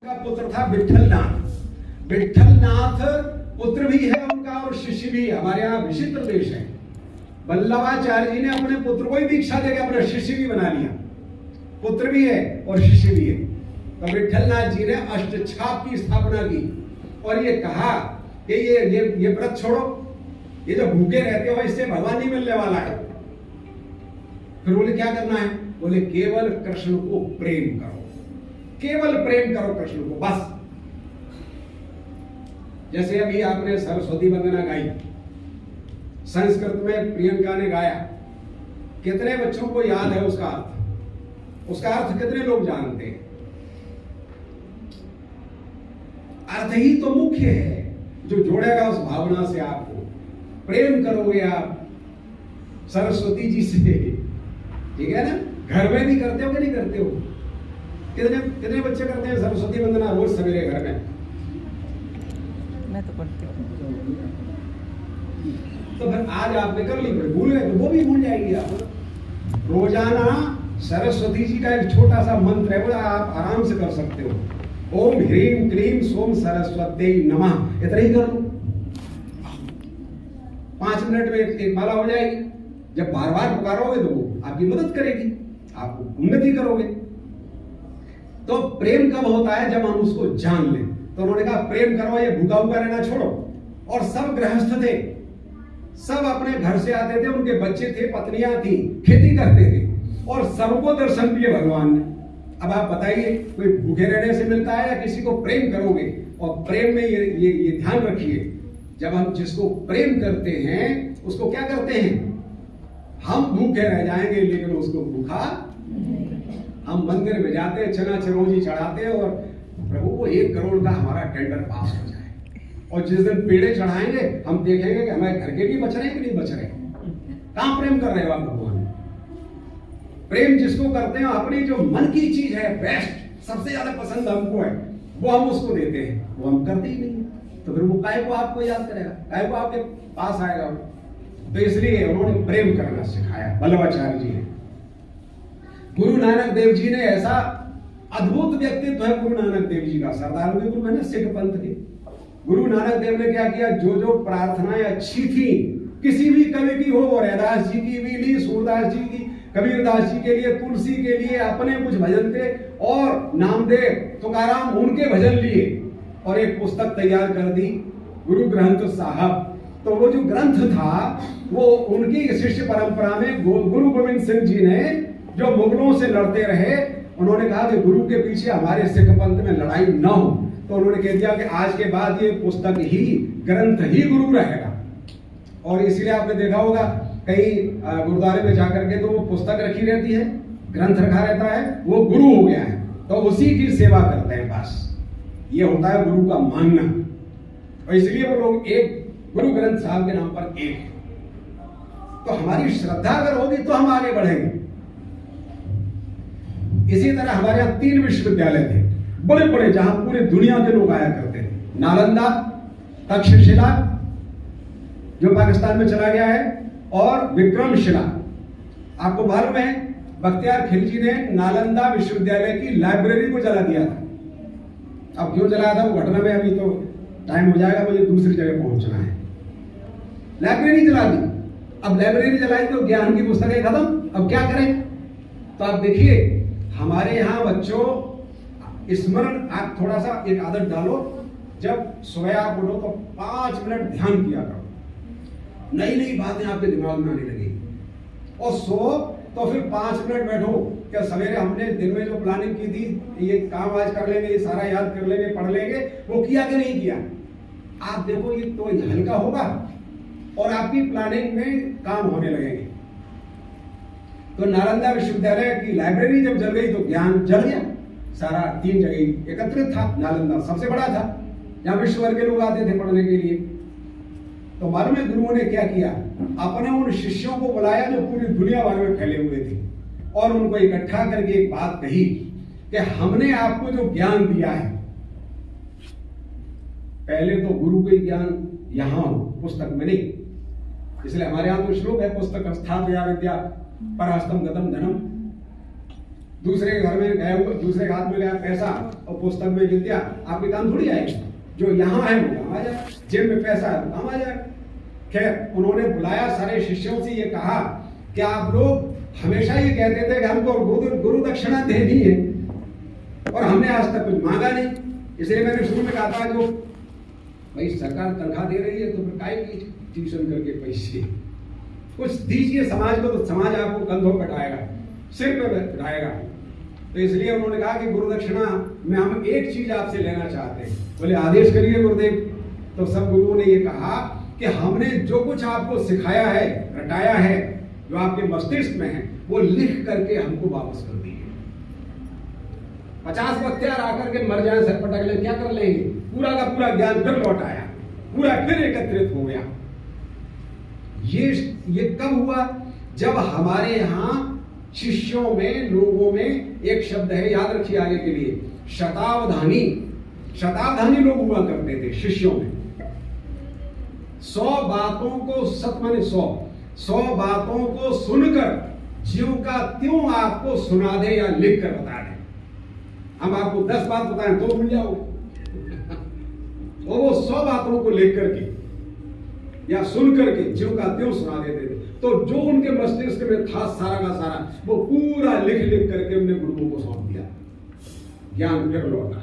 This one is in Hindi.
का पुत्र था विठलनाथ। विठलनाथ पुत्र भी है उनका और शिष्य भी। हमारे यहाँ विचित्र देश है। वल्लभाचार्य जी ने अपने पुत्र को ही दीक्षा देकर अपना शिष्य भी बना लिया। पुत्र भी है और शिष्य भी है। तो विठलनाथ जी ने अष्टछाप की स्थापना की और ये कहा कि ये व्रत छोड़ो, ये जो भूखे रहते हो इससे भगवान नहीं मिलने वाला है। फिर बोले क्या करना है? बोले केवल कृष्ण को प्रेम करो, केवल प्रेम करो कृष्ण को, बस। जैसे अभी आपने सरस्वती वंदना गाई, संस्कृत में प्रियंका ने गाया, कितने बच्चों को याद है उसका अर्थ? उसका अर्थ कितने लोग जानते हैं? अर्थ ही तो मुख्य है जो जोड़ेगा उस भावना से। आपको प्रेम करोगे आप सरस्वती जी से, ठीक है ना? घर में भी करते हो कि नहीं करते हो? कितने बच्चे करते हैं सरस्वती वंदना रोज सवेरे घर में? मैं तो करती हूँ। तो फिर आज आपने कर ली, भूल गए तो वो भी भूल जाएंगे आप। रोजाना सरस्वती जी का एक छोटा सा मंत्र है, वो आप आराम से कर सकते हो। ओम ह्रीम क्लीम सोम सरस्वती नमः, इतना ही कर लो, 5 मिनट में एक माला हो जाएगी। जब बार बार पुकारोगे तो वो आपकी मदद करेगी, आप उन्नति करोगे। तो प्रेम कब होता है? जब हम उसको जान लें। तो उन्होंने कहा प्रेम करो, ये भूखा भूखा रहना छोड़ो। और सब गृहस्थ थे, सब अपने घर से आते थे, उनके बच्चे थे, पत्नियां थी, खेती करते थे और सबको दर्शन दिए भगवान ने। अब आप बताइए, कोई भूखे रहने से मिलता है या किसी को प्रेम करोगे? और प्रेम में ये ध्यान रखिए, जब हम जिसको प्रेम करते हैं उसको क्या करते हैं? हम भूखे रह जाएंगे लेकिन उसको भूखा। हम मंदिर में जाते हैं, चना चिरौंजी चढ़ाते हैं और प्रभु को 1 करोड़ का हमारा टेंडर पास हो जाए। और जिस दिन पेड़े चढ़ाएंगे हम देखेंगे कि हमारे घर के भी बच रहे हैं कि नहीं बच रहे। कहां प्रेम कर रहे हो आप भगवान? प्रेम जिसको करते हैं, अपनी जो मन की चीज है, बेस्ट, सबसे ज्यादा पसंद हमको है, वो हम उसको देते हैं, वो हम करते ही नहीं। तो फिर वो काय को आपको याद करेगा, काय को आपके पास आएगा? तो इसलिए उन्होंने प्रेम करना सिखाया वल्लभाचार्य जी ने। गुरु नानक देव जी ने ऐसा अद्भुत व्यक्तित्व है गुरु नानक देव जी का। सरदार के गुरु है ना सिख पंथ के। गुरु नानक देव ने क्या किया? जो प्रार्थनाएं अच्छी थी किसी भी कवि की हो, रैदास जी की भी ली, सूरदास जी की, कबीरदास जी के लिए, तुलसी के लिए अपने कुछ भजन थे और नामदेव तुकाराम उनके भजन लिए और एक पुस्तक तैयार कर दी, गुरु ग्रंथ साहब। तो वो जो ग्रंथ था वो उनकी शिष्य परंपरा में गुरु गोविंद सिंह जी ने, जो मुगलों से लड़ते रहे, उन्होंने कहा कि गुरु के पीछे हमारे सिख पंथ में लड़ाई न हो। तो उन्होंने कह दिया कि आज के बाद ये पुस्तक ही, ग्रंथ ही गुरु रहेगा। और इसलिए आपने देखा होगा कई गुरुद्वारे में जाकर के तो वो पुस्तक रखी रहती है, ग्रंथ रखा रहता है, वो गुरु हो गया है, तो उसी की सेवा करते हैं। बस ये होता है गुरु का मानना। और इसलिए वो लोग एक गुरु ग्रंथ साहब के नाम पर एक है। तो हमारी श्रद्धा अगर होगी तो हम आगे बढ़ेंगे। इसी तरह हमारे यहाँ 3 विश्वविद्यालय थे बड़े बड़े, जहां पूरे दुनिया के लोग आया करते थे। नालंदा, तक्षशिला जो पाकिस्तान में चला गया है, और विक्रमशिला। आपको मालूम है बख्तियार खिलजी ने नालंदा विश्वविद्यालय की लाइब्रेरी को जला दिया था। अब क्यों जलाया था वो घटना में अभी तो टाइम हो जाएगा, मुझे दूसरी जगह पहुंचना है। लाइब्रेरी जला दी। अब लाइब्रेरी जलाई तो ज्ञान की पुस्तकें खत्म, अब क्या करें? तो आप देखिए हमारे यहाँ बच्चों स्मरण, आप थोड़ा सा एक आदत डालो, जब सुबह आप उठो तो 5 मिनट ध्यान किया करो, नई नई बातें आपके दिमाग में आने लगेगी। और सो तो फिर 5 मिनट बैठो। क्या सवेरे हमने दिन में जो प्लानिंग की थी, ये काम आज कर लेंगे, ये सारा याद कर लेंगे, पढ़ लेंगे, वो किया कि नहीं किया? आप देखो ये तो हल्का होगा और आपकी प्लानिंग में काम होने लगेंगे। तो नालंदा विश्वविद्यालय की लाइब्रेरी जब जल गई तो ज्ञान जल गया सारा। 3 जगह एकत्रित था। नालंदा सबसे बड़ा था, जहां विश्व भर के लोग आते थे पढ़ने के लिए। तो मालूम है गुरुओं ने क्या किया? अपने उन शिष्यों को बुलाया जो पूरी दुनिया भर में फैले हुए थे और उनको इकट्ठा करके एक बात कही कि हमने आपको जो ज्ञान दिया है, पहले तो गुरु के ज्ञान यहां हो, पुस्तक में नहीं। इसलिए हमारे यहां तो श्लोक है, पुस्तक स्थापया विद्या परहस्तम गतम धनम। दूसरे के घर में गए, दूसरे के हाथ में गया पैसा और पुस्तक में गिर दिया, आपके काम थोड़ी आएगी। जो यहाँ है वो काम आ जाए, जेब में पैसा है वो काम आ जाए। खैर, उन्होंने बुलाया सारे शिष्यों से, ये कहा कि आप लोग हमेशा ये कहते थे कि हमको गुरु दक्षिणा देनी है और हमने आज तक कुछ मांगा नहीं। इसलिए मैंने शुरू में कहा था जो भाई सरकार तनख्वाह दे रही है तो फिर काहे की ट्यूशन करके पैसे कुछ दीजिए समाज को, तो समाज आपको कंधों पर उठाएगा, सिर पे उठाएगा। तो इसलिए उन्होंने कहा कि गुरु दक्षिणा में हम एक चीज आपसे लेना चाहते हैं। बोले आदेश करिए गुरुदेव। तो सब गुरुओं ने ये कहा कि हमने जो कुछ आपको सिखाया है, रटाया है, जो आपके मस्तिष्क में है, वो लिख करके हमको वापस कर दीजिए। 50 बख्तियार आकर के मर जाए, सर पटक ले, क्या कर लेंगे? पूरा का पूरा ज्ञान फिर लौट आया, पूरा फिर एकत्रित हो गया। ये कब हुआ? जब हमारे यहां शिष्यों में, लोगों में एक शब्द है, याद रखिए आगे के लिए, शतावधानी। शतावधानी लोग हुआ करते थे शिष्यों में। 100 बातों को, सत माने 100 बातों को सुनकर ज्यों का त्यों आपको सुना दे या लिख कर बता दे। हम आपको 10 बात बताएं तो भूल जाओ, और वो 100 बातों को लिख करके या सुन करके ज्यों का त्यों सुना देते थे। तो जो उनके मस्तिष्क में था सारा का सारा, वो पूरा लिख लिख करके उन्हें गुरुओं को सौंप दिया। ज्ञान फिर लौटा।